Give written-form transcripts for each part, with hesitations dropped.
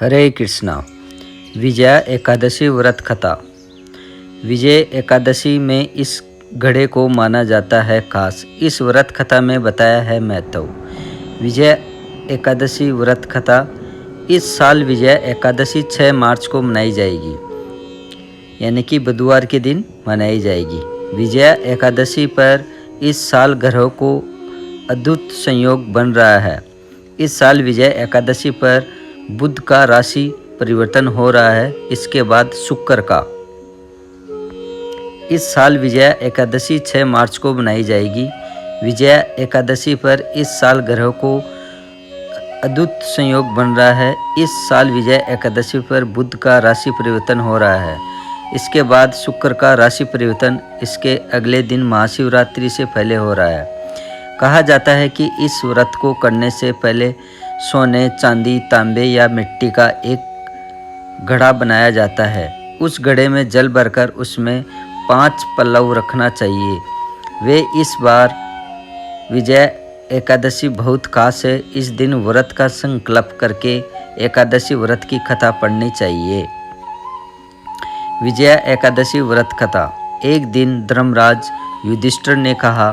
हरे कृष्णा। विजया एकादशी व्रत कथा। विजय एकादशी में इस घड़े को माना जाता है खास। इस व्रत कथा में बताया है महत्व। विजय एकादशी व्रत कथा। इस साल विजय एकादशी 6 मार्च को मनाई जाएगी, यानी कि बुधवार के दिन मनाई जाएगी। विजया एकादशी पर इस साल ग्रहों को अद्भुत संयोग बन रहा है। इस साल विजय एकादशी पर बुध का राशि परिवर्तन हो रहा है, इसके बाद शुक्र का। इस साल विजया एकादशी 6 मार्च को मनाई जाएगी। विजया एकादशी पर इस साल ग्रहों को अद्भुत संयोग बन रहा है। इस साल विजय एकादशी पर बुध का राशि परिवर्तन हो रहा है, इसके बाद शुक्र का राशि परिवर्तन इसके अगले दिन महाशिवरात्रि से पहले हो रहा है। कहा जाता है कि इस व्रत को करने से पहले सोने, चांदी, तांबे या मिट्टी का एक घड़ा बनाया जाता है। उस घड़े में जल भरकर उसमें 5 पल्लव रखना चाहिए। वे इस बार विजय एकादशी बहुत खास है। इस दिन व्रत का संकल्प करके एकादशी व्रत की कथा पढ़नी चाहिए। विजया एकादशी व्रत कथा। एक दिन धर्मराज युधिष्ठिर ने कहा,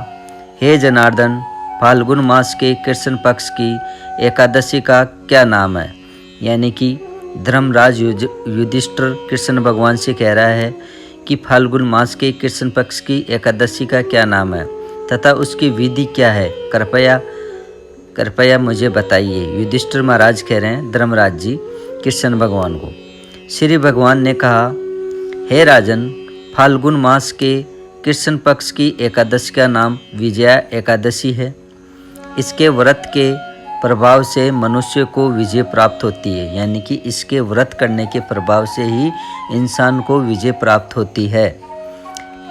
हे जनार्दन, फाल्गुन मास के कृष्ण पक्ष की एकादशी का क्या नाम है? यानी कि धर्मराज युधिष्ठिर कृष्ण भगवान से कह रहा है कि फाल्गुन मास के कृष्ण पक्ष की एकादशी का क्या नाम है तथा उसकी विधि क्या है, कृपया मुझे बताइए। युधिष्ठिर महाराज कह रहे हैं धर्मराज जी कृष्ण भगवान को। श्री भगवान ने कहा, हे राजन, फाल्गुन मास के कृष्ण पक्ष की एकादशी का नाम विजया एकादशी है। इसके व्रत के प्रभाव से मनुष्य को विजय प्राप्त होती है, यानी कि इसके व्रत करने के प्रभाव से ही इंसान को विजय प्राप्त होती है।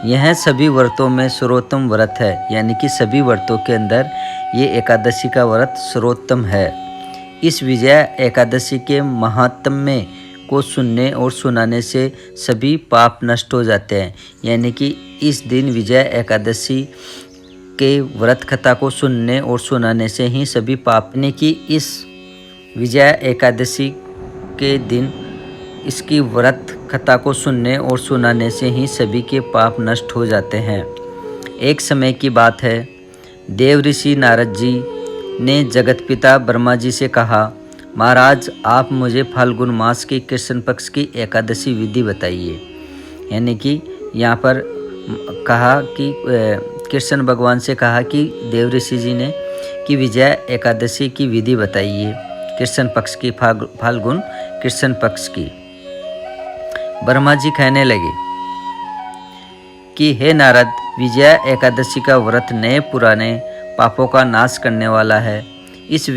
यह सभी व्रतों में सर्वोत्तम व्रत है, यानी कि सभी व्रतों के अंदर ये एकादशी का व्रत सर्वोत्तम है। इस विजया एकादशी के महात्म्य को सुनने और सुनाने से सभी पाप नष्ट हो जाते हैं, यानी कि इस दिन विजया एकादशी के व्रत कथा को सुनने और सुनाने से ही सभी पाप ने कि इस विजया एकादशी के दिन इसकी व्रत कथा को सुनने और सुनाने से ही सभी के पाप नष्ट हो जाते हैं। एक समय की बात है, देव ऋषि नारद जी ने जगत पिता ब्रह्मा जी से कहा, महाराज, आप मुझे फाल्गुन मास की कृष्ण पक्ष की एकादशी विधि बताइए। यानी कि यहाँ पर कहा कि कृष्ण भगवान से कहा कि देव ऋषि जी ने कि विजया एकादशी की विधि बताइए, कृष्ण पक्ष की, फाल्गुन कृष्ण पक्ष की। ब्रह्मा जी कहने लगे कि हे नारद, विजया एकादशी का व्रत नए पुराने पापों का नाश करने वाला है। इस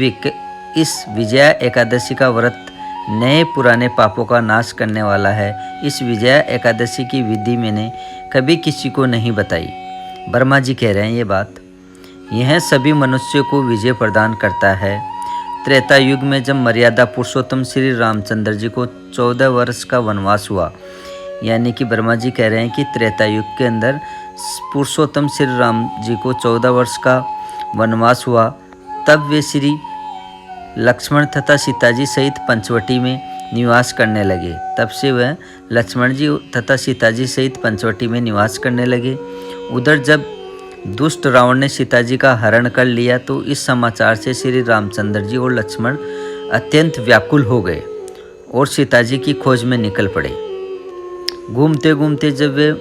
विजया एकादशी का व्रत नए पुराने पापों का नाश करने वाला है। इस विजया एकादशी की विधि मैंने कभी किसी को नहीं बताई। ब्रह्मा जी कह रहे हैं ये बात। यह सभी मनुष्यों को विजय प्रदान करता है। त्रेता युग में जब मर्यादा पुरुषोत्तम श्री रामचंद्र जी को 14 वर्ष का वनवास हुआ, यानी कि ब्रह्मा जी कह रहे हैं कि त्रेता युग के अंदर पुरुषोत्तम श्री राम जी को 14 वर्ष का वनवास हुआ, तब वे श्री लक्ष्मण तथा सीता जी सहित पंचवटी में निवास करने लगे। तब से वह लक्ष्मण जी तथा सीता जी सहित पंचवटी में निवास करने लगे। उधर जब दुष्ट रावण ने सीता जी का हरण कर लिया तो इस समाचार से श्री रामचंद्र जी और लक्ष्मण अत्यंत व्याकुल हो गए और सीता जी की खोज में निकल पड़े। घूमते घूमते जब वे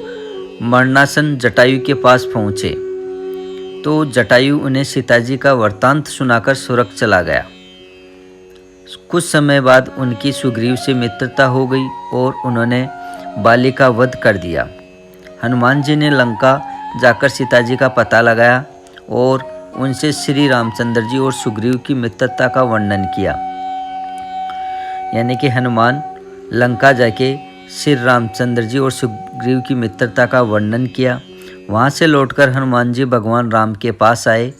मरणासन जटायु के पास पहुँचे तो जटायु उन्हें सीता जी का वृत्तांत सुनाकर स्वर्ग चला गया। कुछ समय बाद उनकी सुग्रीव से मित्रता हो गई और उन्होंने बाली का वध कर दिया। हनुमान जी ने लंका जाकर सीता जी का पता लगाया और उनसे श्री रामचंद्र जी और सुग्रीव की मित्रता का वर्णन किया। यानी कि हनुमान लंका जाके श्री रामचंद्र जी और सुग्रीव की मित्रता का वर्णन किया। वहाँ से लौटकर हनुमान जी भगवान राम के पास आए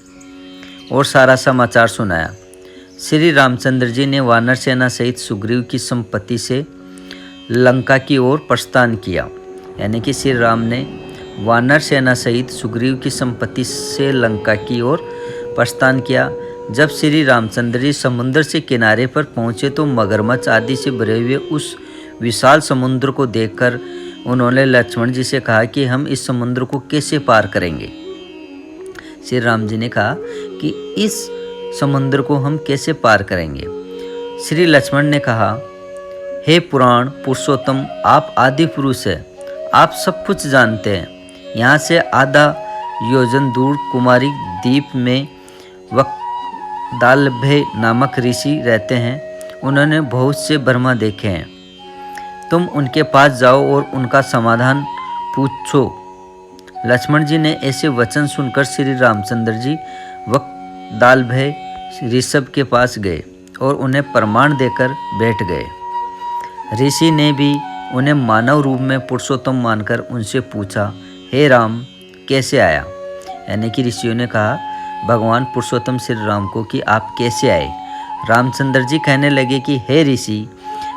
और सारा समाचार सुनाया। श्री रामचंद्र जी ने वानर सेना सहित सुग्रीव की संपत्ति से लंका की ओर प्रस्थान किया। यानी कि श्री राम ने वानर सेना सहित सुग्रीव की संपत्ति से लंका की ओर प्रस्थान किया। जब श्री रामचंद्र जी समुद्र से किनारे पर पहुँचे तो मगरमच्छ आदि से भरे हुए उस विशाल समुद्र को देखकर उन्होंने लक्ष्मण जी से कहा कि हम इस समुद्र को कैसे पार करेंगे। श्री राम जी ने कहा कि इस समुद्र को हम कैसे पार करेंगे। श्री लक्ष्मण ने कहा, हे पुराण पुरुषोत्तम, आप आदि पुरुष हैं, आप सब कुछ जानते हैं। यहाँ से आधा योजन दूर कुमारी द्वीप में वक्दालभ्य नामक ऋषि रहते हैं। उन्होंने बहुत से ब्रह्मा देखे हैं। तुम उनके पास जाओ और उनका समाधान पूछो। लक्ष्मण जी ने ऐसे वचन सुनकर श्री रामचंद्र जी वक्दालभ्य ऋषभ के पास गए और उन्हें प्रमाण देकर बैठ गए। ऋषि ने भी उन्हें मानव रूप में पुरुषोत्तम मानकर उनसे पूछा, हे राम कैसे आया। यानी कि ऋषियों ने कहा भगवान पुरुषोत्तम श्री राम को कि आप कैसे आए। रामचंद्र जी कहने लगे कि हे ऋषि,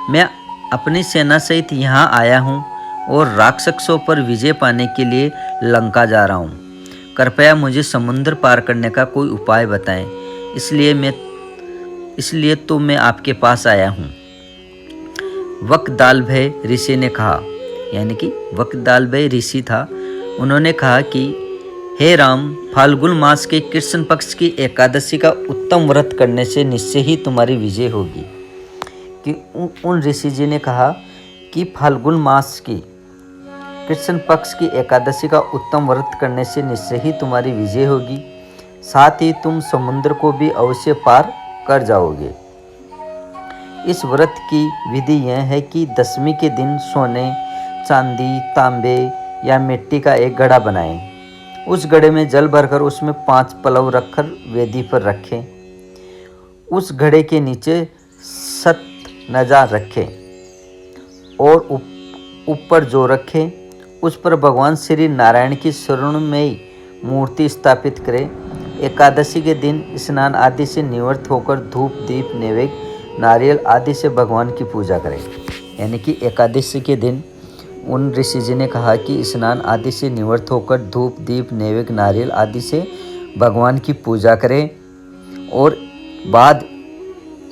मैं अपनी सेना सहित यहाँ आया हूँ और राक्षसों पर विजय पाने के लिए लंका जा रहा हूँ। कृपया मुझे समुद्र पार करने का कोई उपाय बताएं। इसलिए तो मैं आपके पास आया हूँ। वक्दालभ्य ऋषि ने कहा, यानी कि वक्दालभ्य ऋषि था, उन्होंने कहा कि हे राम, फाल्गुन मास के कृष्ण पक्ष की एकादशी का उत्तम व्रत करने से निश्चय ही तुम्हारी विजय होगी। कि उन ऋषि जी ने कहा कि फाल्गुन मास की कृष्ण पक्ष की एकादशी का उत्तम व्रत करने से निश्चय ही तुम्हारी विजय होगी, साथ ही तुम समुद्र को भी अवश्य पार कर जाओगे। इस व्रत की विधि यह है कि दशमी के दिन सोने, चांदी, तांबे या मिट्टी का एक घड़ा बनाएं। उस घड़े में जल भरकर उसमें 5 पलव रखकर वेदी पर रखें। उस घड़े के नीचे सतनजा रखें और ऊपर जो रखें उस पर भगवान श्री नारायण की स्वर्णमयी मूर्ति स्थापित करें। एकादशी के दिन स्नान आदि से निवृत्त होकर धूप, दीप, नैवेद्य, नारियल आदि से भगवान की पूजा करें। यानी कि एकादशी के दिन उन ऋषि जी ने कहा कि स्नान आदि से निवृत्त होकर धूप, दीप, नैवेद्य, नारियल आदि से भगवान की पूजा करें और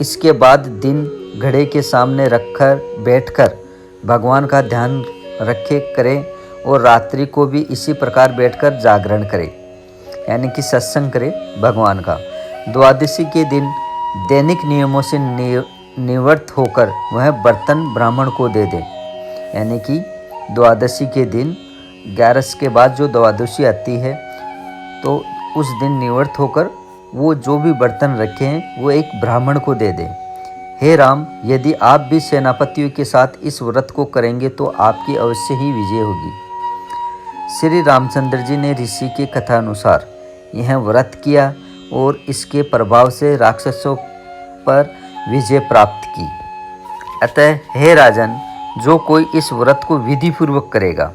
इसके बाद दिन घड़े के सामने रखकर बैठकर भगवान का ध्यान करें और रात्रि को भी इसी प्रकार बैठकर जागरण करें, यानी कि सत्संग करें भगवान का। द्वादशी के दिन दैनिक नियमों से निवृत्त होकर वह बर्तन ब्राह्मण को दे दें। यानी कि द्वादशी के दिन 11 के बाद जो द्वादशी आती है तो उस दिन निवृत्त होकर वो जो भी बर्तन रखे हैं वो एक ब्राह्मण को दे दें। हे राम, यदि आप भी सेनापतियों के साथ इस व्रत को करेंगे तो आपकी अवश्य ही विजय होगी। श्री रामचंद्र जी ने ऋषि की कथा अनुसार यह व्रत किया और इसके प्रभाव से राक्षसों पर विजय प्राप्त की। अतः हे राजन, जो कोई इस व्रत को विधि पूर्वक करेगा,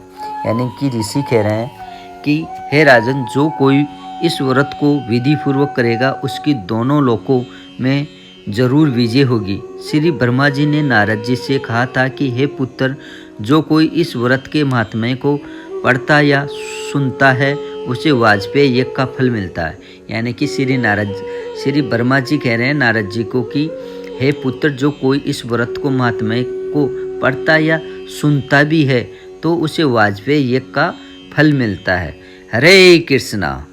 यानी कि ऋषि कह रहे हैं कि हे राजन, जो कोई इस व्रत को विधि पूर्वक करेगा उसकी दोनों लोकों में जरूर विजय होगी। श्री ब्रह्मा जी ने नारद जी से कहा था कि हे पुत्र, जो कोई इस व्रत के महात्म्य को पढ़ता या सुनता है उसे वाजपेयी यज्ञ का फल मिलता है। यानी कि श्री ब्रह्मा जी कह रहे हैं नारद जी को कि हे पुत्र, जो कोई इस व्रत को महात्म्य को पढ़ता या सुनता भी है तो उसे वाजपेयी यज्ञ का फल मिलता है। हरे कृष्णा।